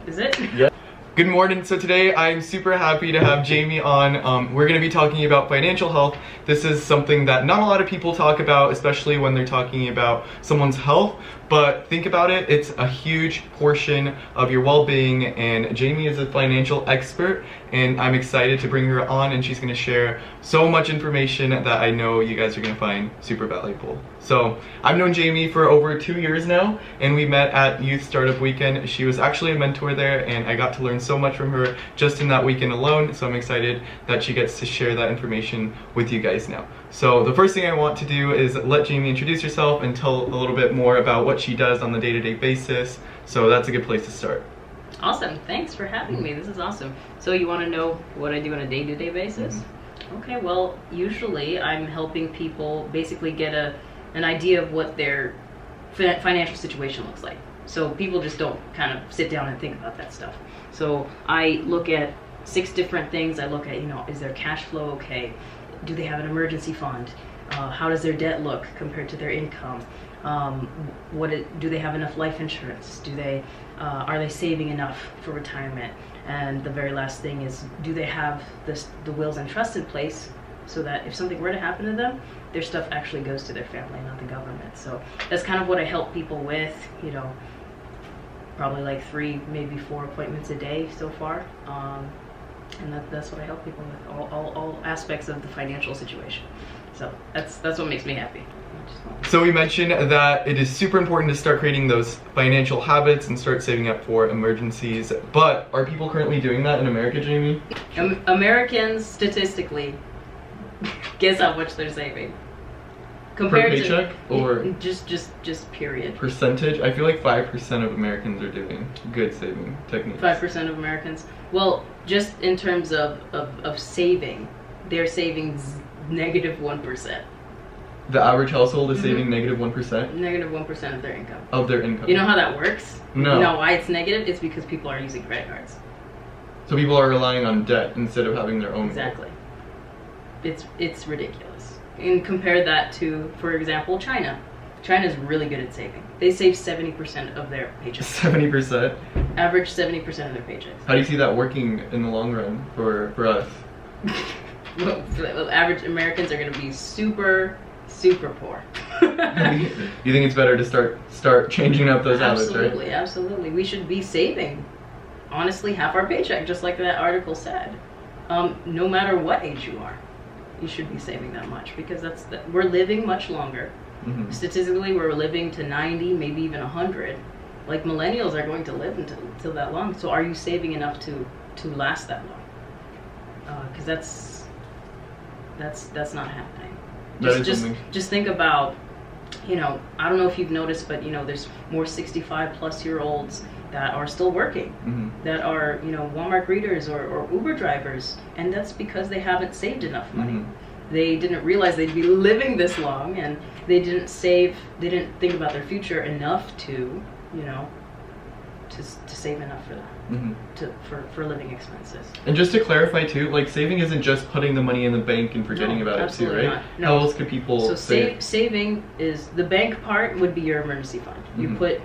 Is it? Yeah. Good morning. So today I'm super happy to have Jamie on. We're going to be talking about financial health. This is something that not a lot of people talk about, especially when they're talking about someone's health. But think about it, it's a huge portion of your well-being, and Jamie is a financial expert, and I'm excited to bring her on, and she's going to share so much information that I know you guys are going to find super valuable. So I've known Jamie for over 2 years now, and we met at Youth Startup Weekend. She was actually a mentor there, and I got to learn so much from her just in that weekend alone, so I'm excited that she gets to share that information with you guys now. So the first thing I want to do is let Jamie introduce herself and tell a little bit more about what she does on the day-to-day basis. So that's a good place to start. Awesome. Thanks for having me. This is awesome. So you want to know what I do on a day-to-day basis? Okay, well, usually I'm helping people basically get an idea of what their financial situation looks like. So people just don't kind of sit down and think about that stuff. So I look at 6 different things. I look at, is their cash flow okay? Do they have an emergency fund? How does their debt look compared to their income? Do they have enough life insurance? Are they saving enough for retirement? And the very last thing is, do they have the wills and trusts in place so that if something were to happen to them, their stuff actually goes to their family, not the government? So that's kind of what I help people with, probably like 3, maybe 4 appointments a day so far. And that's what I help people with, all aspects of the financial situation. So that's what makes me happy. So we mentioned that it is super important to start creating those financial habits and start saving up for emergencies. But are people currently doing that in America, Jamie? Americans, statistically, guess how much they're saving? Compared per paycheck, or just period. Percentage? I feel like 5% of Americans are doing good saving techniques. 5% of Americans. Well, just in terms of saving, they're saving negative 1%. The average household is saving negative 1%? Negative 1% of their income. Of their income. You know how that works? No. You know why it's negative? It's because people are using credit cards. So people are relying on debt instead of having their own. Exactly. It's ridiculous. And compare that to, for example, China. China's really good at saving. They save 70% of their paychecks. 70%? Average 70% of their paychecks. How do you see that working in the long run for us? Well, average Americans are going to be super poor. You think it's better to start changing up those habits, right? Absolutely. We should be saving, honestly, half our paycheck, just like that article said. No matter what age you are, you should be saving that much, because we're living much longer. Statistically, we're living to 90, maybe even 100. Like, millennials are going to live until that long. So are you saving enough to last that long? Because that's not happening. Just think about, I don't know if you've noticed, but there's more 65-plus-year-olds that are still working, that are Walmart greeters or Uber drivers, and that's because they haven't saved enough money. They didn't realize they'd be living this long, and they didn't think about their future enough to save enough for that, for living expenses. And just to clarify too, like, saving isn't just putting the money in the bank and forgetting about it too, right? No. How else could people save? Saving is, the bank part would be your emergency fund. You put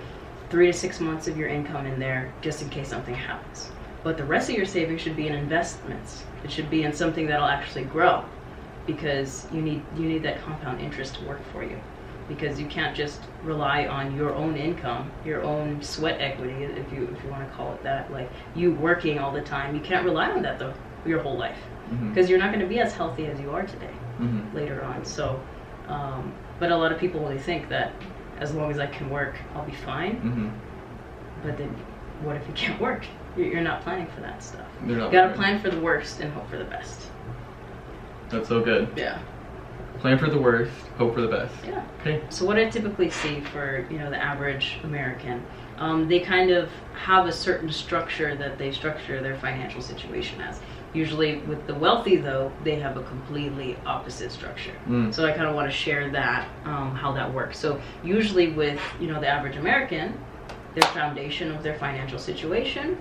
3 to 6 months of your income in there just in case something happens. But the rest of your savings should be in investments. It should be in something that'll actually grow, because you need that compound interest to work for you. Because you can't just rely on your own income, your own sweat equity, if you want to call it that, like you working all the time. You can't rely on that though your whole life, because you're not going to be as healthy as you are today later on. So, but a lot of people really think that as long as I can work, I'll be fine. But then, what if you can't work? You're not planning for that stuff. You gotta plan for the worst and hope for the best. That's so good. Yeah. Plan for the worst, hope for the best. Yeah. Okay. So what I typically see for the average American, they kind of have a certain structure that they structure their financial situation as. Usually with the wealthy, though, they have a completely opposite structure. So I kind of want to share that, how that works. So usually with the average American, their foundation of their financial situation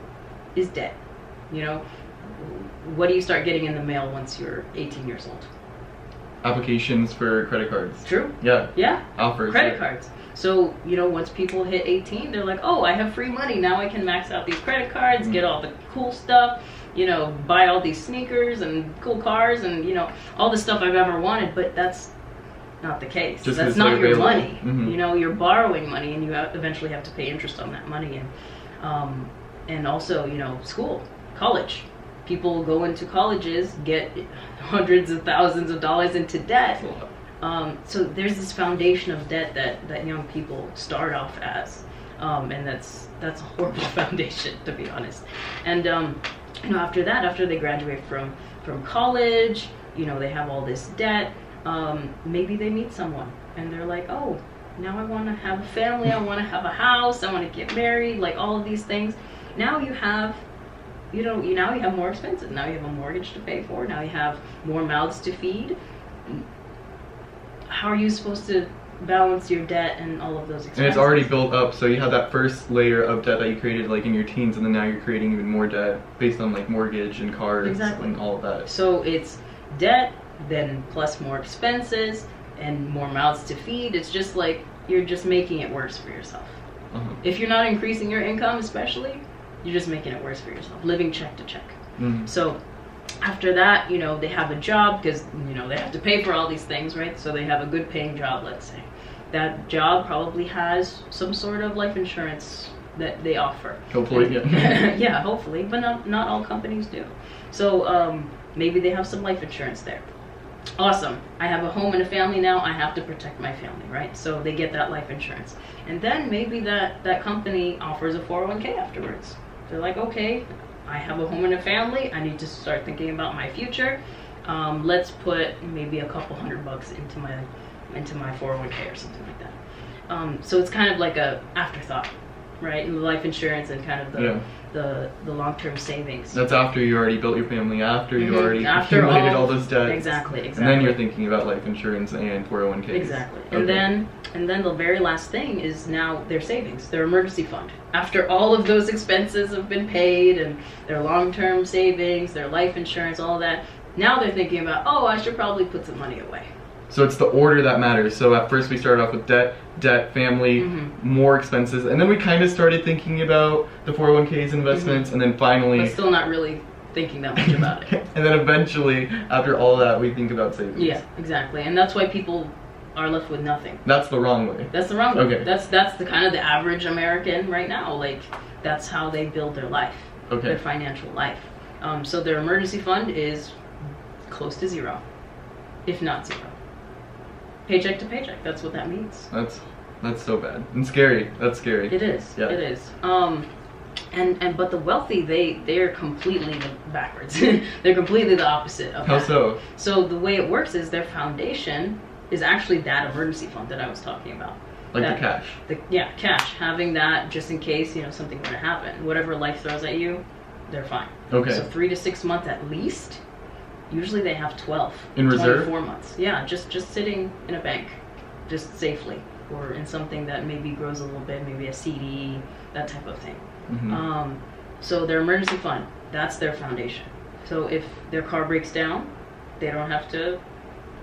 is debt. What do you start getting in the mail once you're 18 years old? applications for credit cards. True. Yeah. Yeah. Offers. Credit cards. So, you know, once people hit 18, they're like, oh, I have free money. Now I can max out these credit cards, get all the cool stuff, you know, buy all these sneakers and cool cars and, you know, all the stuff I've ever wanted. But that's not the case. Just that's not your available. money. Mm-hmm. You know, you're borrowing money and you eventually have to pay interest on that money. And also, you know, school, college. People go into colleges, get hundreds of thousands of dollars into debt. So there's this foundation of debt that young people start off as, and that's a horrible foundation, to be honest. And you know, after that, after they graduate from college, you know, they have all this debt. Maybe they meet someone and they're like, oh, now I want to have a family, I want to have a house, I want to get married, like all of these things. Now you have, you know, now you have more expenses. Now you have a mortgage to pay for. Now you have more mouths to feed. How are you supposed to balance your debt and all of those expenses? And it's already built up, so you have that first layer of debt that you created like in your teens, and then now you're creating even more debt based on like mortgage and cars and all of that. So it's debt, then plus more expenses and more mouths to feed. It's just like you're just making it worse for yourself. If you're not increasing your income, especially, you're just making it worse for yourself, living check to check. So after that, you know, they have a job because, you know, they have to pay for all these things, right? So they have a good paying job, let's say. That job probably has some sort of life insurance that they offer. Hopefully, yeah. Yeah, hopefully, but not all companies do. So maybe they have some life insurance there. Awesome. I have a home and a family now. I have to protect my family, right? So they get that life insurance. And then maybe that company offers a 401k afterwards. They're like, okay, I have a home and a family. I need to start thinking about my future. Let's put maybe a couple $100 into my 401k or something like that. So it's kind of like a afterthought, right? And the life insurance and kind of the long-term savings. That's after you already built your family, after you already accumulated all those debts. Exactly. And then you're thinking about life insurance and 401ks. Exactly. Okay. And then the very last thing is now their savings, their emergency fund. After all of those expenses have been paid and their long-term savings, their life insurance, all of that, now they're thinking about, oh, I should probably put some money away. So it's the order that matters. So at first we started off with debt, family, more expenses, and then we kind of started thinking about the 401ks investments, and then finally... But still not really thinking that much about it. And then eventually, after all that, we think about savings. Yeah, exactly. And that's why people are left with nothing. That's the wrong way. That's the wrong way. Okay. That's the kind of the average American right now. Like, that's how they build their life, their financial life. So their emergency fund is close to zero, if not zero. Paycheck to paycheck. That's what that means. That's so bad and scary. That's scary. It is. Yeah. It is. But the wealthy, they're completely backwards. They're completely the opposite of How that. so? So the way it works is their foundation is actually that emergency fund that I was talking about. Like the cash. Cash. Having that just in case, you know, something were to happen. Whatever life throws at you, they're fine. Okay. So 3 to 6 months at least. Usually they have 12. In reserve? 24 months. Yeah, just sitting in a bank, just safely, or in something that maybe grows a little bit, maybe a CD, that type of thing. So their emergency fund, that's their foundation. So if their car breaks down, they don't have to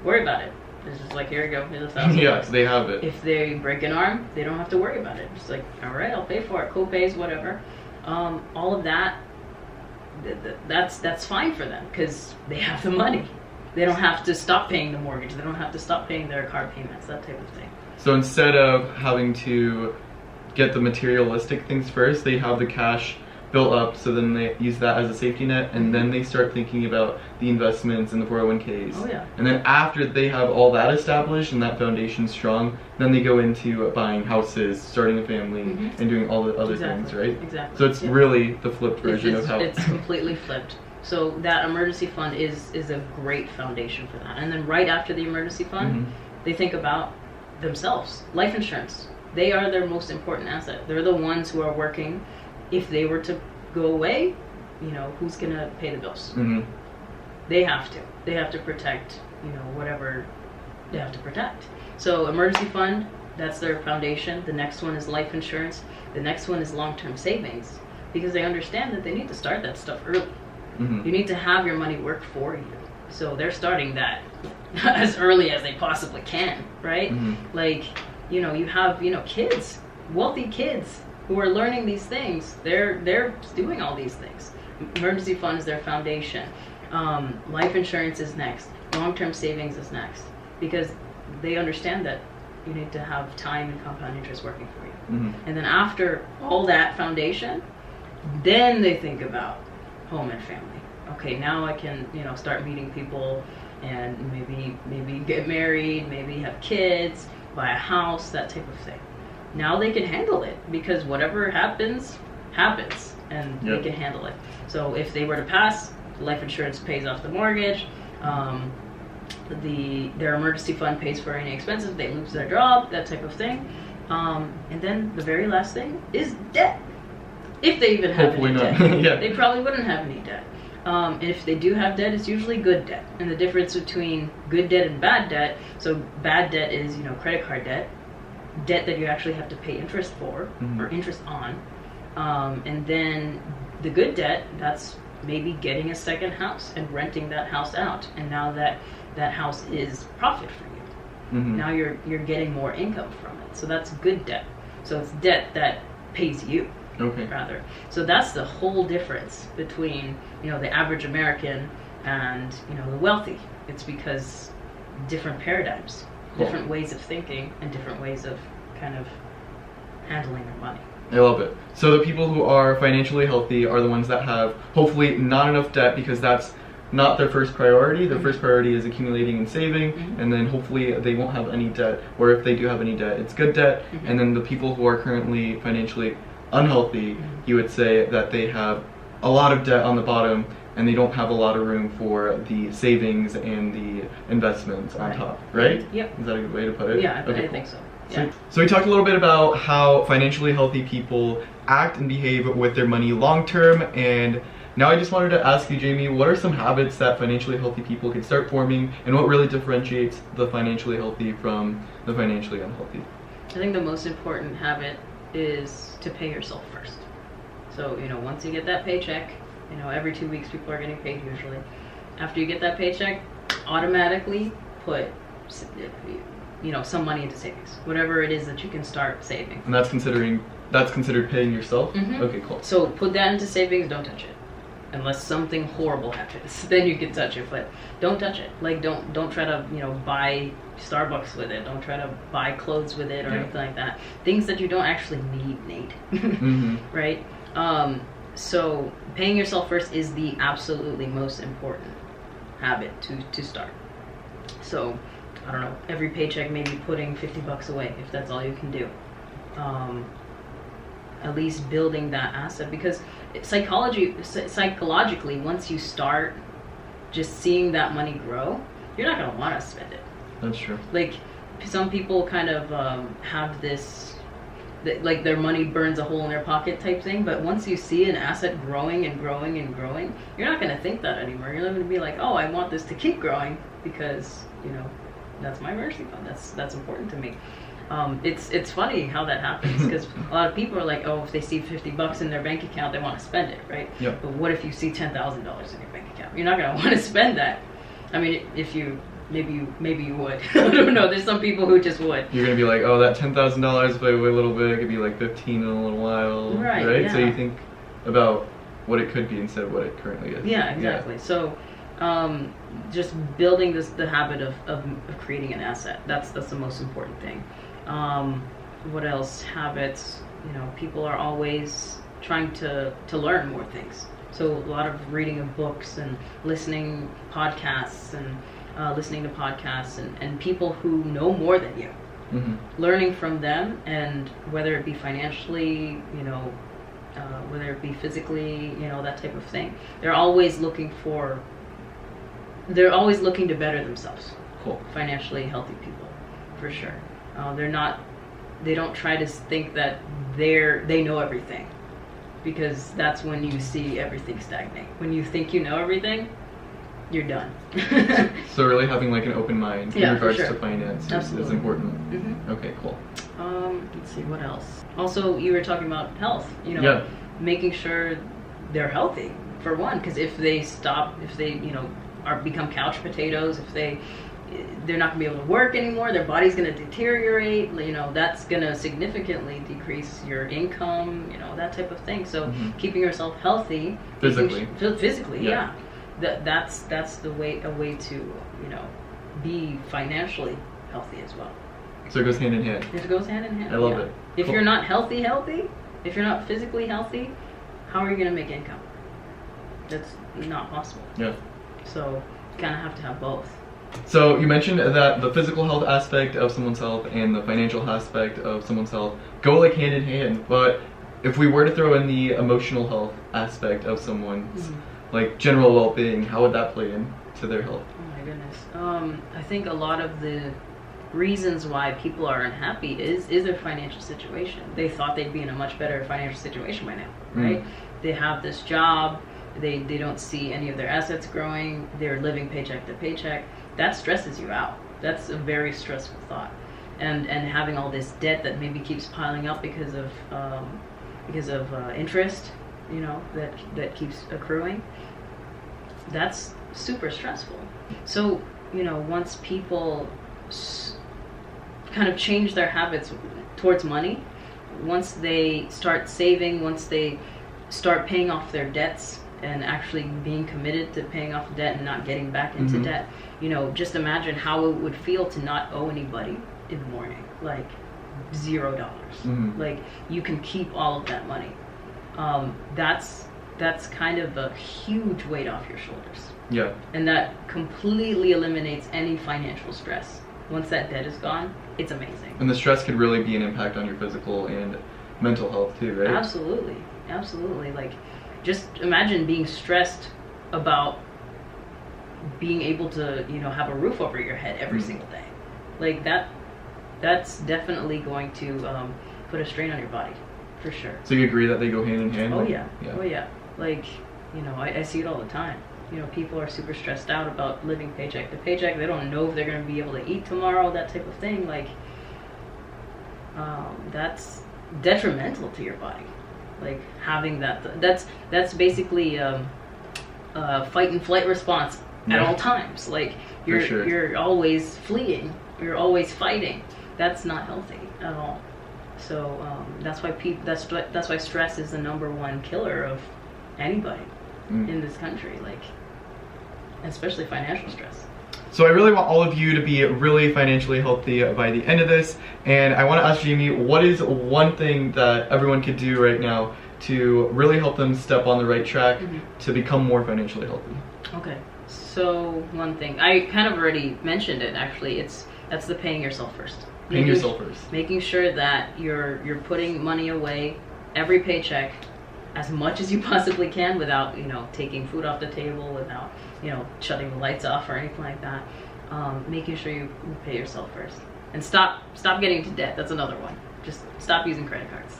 worry about it. It's just like, here you go, here's $1,000. Yeah, they have it. If they break an arm, they don't have to worry about it. It's like, all right, I'll pay for it, co-pays, whatever. All of that, that's fine for them because they have the money. They don't have to stop paying the mortgage. They don't have to stop paying their car payments, that type of thing. So instead of having to get the materialistic things first, they have the cash built up, so then they use that as a safety net, and then they start thinking about the investments and the 401ks. Oh yeah. And then after they have all that established and that foundation strong, then they go into buying houses, starting a family, and doing all the other things, right? Exactly. So it's really the flipped version of how... It's completely flipped. So that emergency fund is a great foundation for that. And then right after the emergency fund, they think about themselves. Life insurance. They are their most important asset. They're the ones who are working. If they were to go away, you know, who's going to pay the bills? They have to. They have to protect, you know, whatever they have to protect. So emergency fund, that's their foundation. The next one is life insurance. The next one is long-term savings, because they understand that they need to start that stuff early. You need to have your money work for you. So they're starting that as early as they possibly can, right? Like, you know, you have, you know, kids, wealthy kids who are learning these things. They're doing all these things. Emergency fund is their foundation. Life insurance is next. Long-term savings is next, because they understand that you need to have time and compound interest working for you. And then after all that foundation, then they think about home and family. Okay, now I can, you know, start meeting people and maybe get married, maybe have kids, buy a house, that type of thing. Now they can handle it, because whatever happens, and they can handle it. So if they were to pass, life insurance pays off the mortgage, their emergency fund pays for any expenses, they lose their job, that type of thing. And then the very last thing is debt. If they even have any debt. They probably wouldn't have any debt. And if they do have debt, it's usually good debt. And the difference between good debt and bad debt, so bad debt is, you know, credit card debt that you actually have to pay interest for, or interest on. And then the good debt, that's maybe getting a second house and renting that house out. And now that house is profit for you. Now you're getting more income from it. So that's good debt. So it's debt that pays you. Rather. So that's the whole difference between, you know, the average American and, you know, the wealthy. It's because different paradigms, different ways of thinking, and different ways of kind of handling their money. I love it. So the people who are financially healthy are the ones that have hopefully not enough debt, because that's not their first priority. Their first priority is accumulating and saving, and then hopefully they won't have any debt, or if they do have any debt, it's good debt. And then the people who are currently financially unhealthy, you would say that they have a lot of debt on the bottom, and they don't have a lot of room for the savings and the investments on top, right? Yep. Is that a good way to put it? Yeah, I think so. Yeah. So we talked a little bit about how financially healthy people act and behave with their money long term, and now I just wanted to ask you, Jamie, what are some habits that financially healthy people can start forming, and what really differentiates the financially healthy from the financially unhealthy? I think the most important habit is to pay yourself first. So, you know, once you get that paycheck, you know, every 2 weeks people are getting paid usually. After you get that paycheck, automatically put, you know, some money into savings. Whatever it is that you can start saving. And that's considered paying yourself? Okay, cool. So put that into savings, don't touch it. Unless something horrible happens, then you can touch it, but don't touch it. Like, don't try to, you know, buy Starbucks with it. Don't try to buy clothes with it or anything like that. Things that you don't actually need. Right? So paying yourself first is the absolutely most important habit to start. So, I don't know, every paycheck maybe putting $50 away if that's all you can do. At least building that asset, because psychologically, once you start just seeing that money grow, you're not going to want to spend it. That's true. Like, some people kind of have this, like, their money burns a hole in their pocket type thing, but once you see an asset growing and growing and growing, you're not going to think that anymore. You're not going to be like, oh, I want this to keep growing because, you know, that's my emergency fund. That's important to me. It's funny how that happens, because a lot of people are like, oh, if they see $50 in their bank account, they want to spend it, right? Yep. But what if you see $10,000 in your bank account? You're not going to want to spend that. I mean, if you maybe you would. I don't know. There's some people who just would. You're gonna be like, oh, that $10,000, if I wait a little bit, it could be like 15 in a little while, right? Yeah. So you think about what it could be instead of what it currently is. Yeah, exactly. Yeah. So, just building the habit of creating an asset. That's the most important thing. What else? Habits. You know, people are always trying to learn more things. So a lot of reading of books and listening podcasts and listening to podcasts and people who know more than you. Learning from them, and whether it be financially, you know, whether it be physically, you know, that type of thing. They're always looking to better themselves. Cool. Financially healthy people, for sure. They don't try to think that they know everything, because that's when you see everything stagnate. When you think you know everything, you're done. So really having like an open mind in regards to finance is important. Okay, cool. Let's see, what else? Also, you were talking about health, you know, making sure they're healthy, for one, because if they you know, become couch potatoes, if they're not gonna be able to work anymore, their body's gonna deteriorate, you know, that's gonna significantly decrease your income, you know, that type of thing. So keeping yourself healthy physically, yeah. That's a way to, you know, be financially healthy as well. So it goes hand in hand. It goes hand in hand. I love it. If you're not healthy, if you're not physically healthy, how are you gonna make income? That's not possible. Yeah. So you kind of have to have both. So you mentioned that the physical health aspect of someone's health and the financial aspect of someone's health go like hand in hand, but if we were to throw in the emotional health aspect of someone's like general well-being, how would that play into their health? Oh my goodness. I think a lot of the reasons why people are unhappy is their financial situation. They thought they'd be in a much better financial situation by now, right? They have this job, they don't see any of their assets growing, they're living paycheck to paycheck. That stresses you out. That's a very stressful thought. And having all this debt that maybe keeps piling up because of interest, you know, that keeps accruing, that's super stressful. So, you know, once people kind of change their habits towards money, once they start saving, once they start paying off their debts and actually being committed to paying off debt and not getting back into debt, you know, just imagine how it would feel to not owe anybody in the morning, like $0. Like you can keep all of that money. That's kind of a huge weight off your shoulders. Yeah. And that completely eliminates any financial stress. Once that debt is gone, it's amazing. And the stress could really be an impact on your physical and mental health too, right? Absolutely. Absolutely. Like, just imagine being stressed about being able to, you know, have a roof over your head every single day. Like that's definitely going to put a strain on your body, for sure. So you agree that they go hand in hand? Oh yeah. Oh yeah. Like, you know, I see it all the time. You know, people are super stressed out about living paycheck to paycheck. They don't know if they're going to be able to eat tomorrow, that type of thing. Like, that's detrimental to your body. Like, having that's basically a fight and flight response at all times. Like, you're always fleeing. You're always fighting. That's not healthy at all. So that's why stress is the #1 killer of anybody in this country, like, especially financial stress. So I really want all of you to be really financially healthy by the end of this, and I want to ask Jamie, what is one thing that everyone could do right now to really help them step on the right track to become more financially healthy? Okay, so one thing, I kind of already mentioned it actually, that's the paying yourself first. Making sure that you're putting money away every paycheck, as much as you possibly can, without, you know, taking food off the table, without, you know, shutting the lights off or anything like that. Making sure you pay yourself first, and stop getting into debt. That's another one. Just stop using credit cards.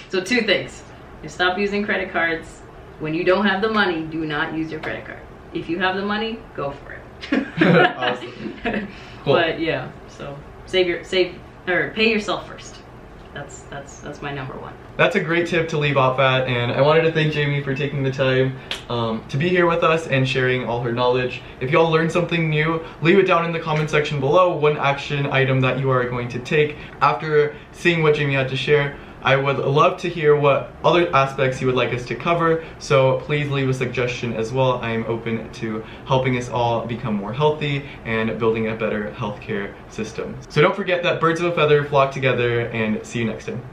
So 2 things: you stop using credit cards. When you don't have the money, do not use your credit card. If you have the money, go for it. Awesome. Cool. But yeah, so pay yourself first. That's my #1. That's a great tip to leave off at, and I wanted to thank Jamie for taking the time to be here with us and sharing all her knowledge. If y'all learned something new, leave it down in the comment section below, one action item that you are going to take after seeing what Jamie had to share. I would love to hear what other aspects you would like us to cover, so please leave a suggestion as well. I am open to helping us all become more healthy and building a better healthcare system. So don't forget that birds of a feather flock together, and see you next time.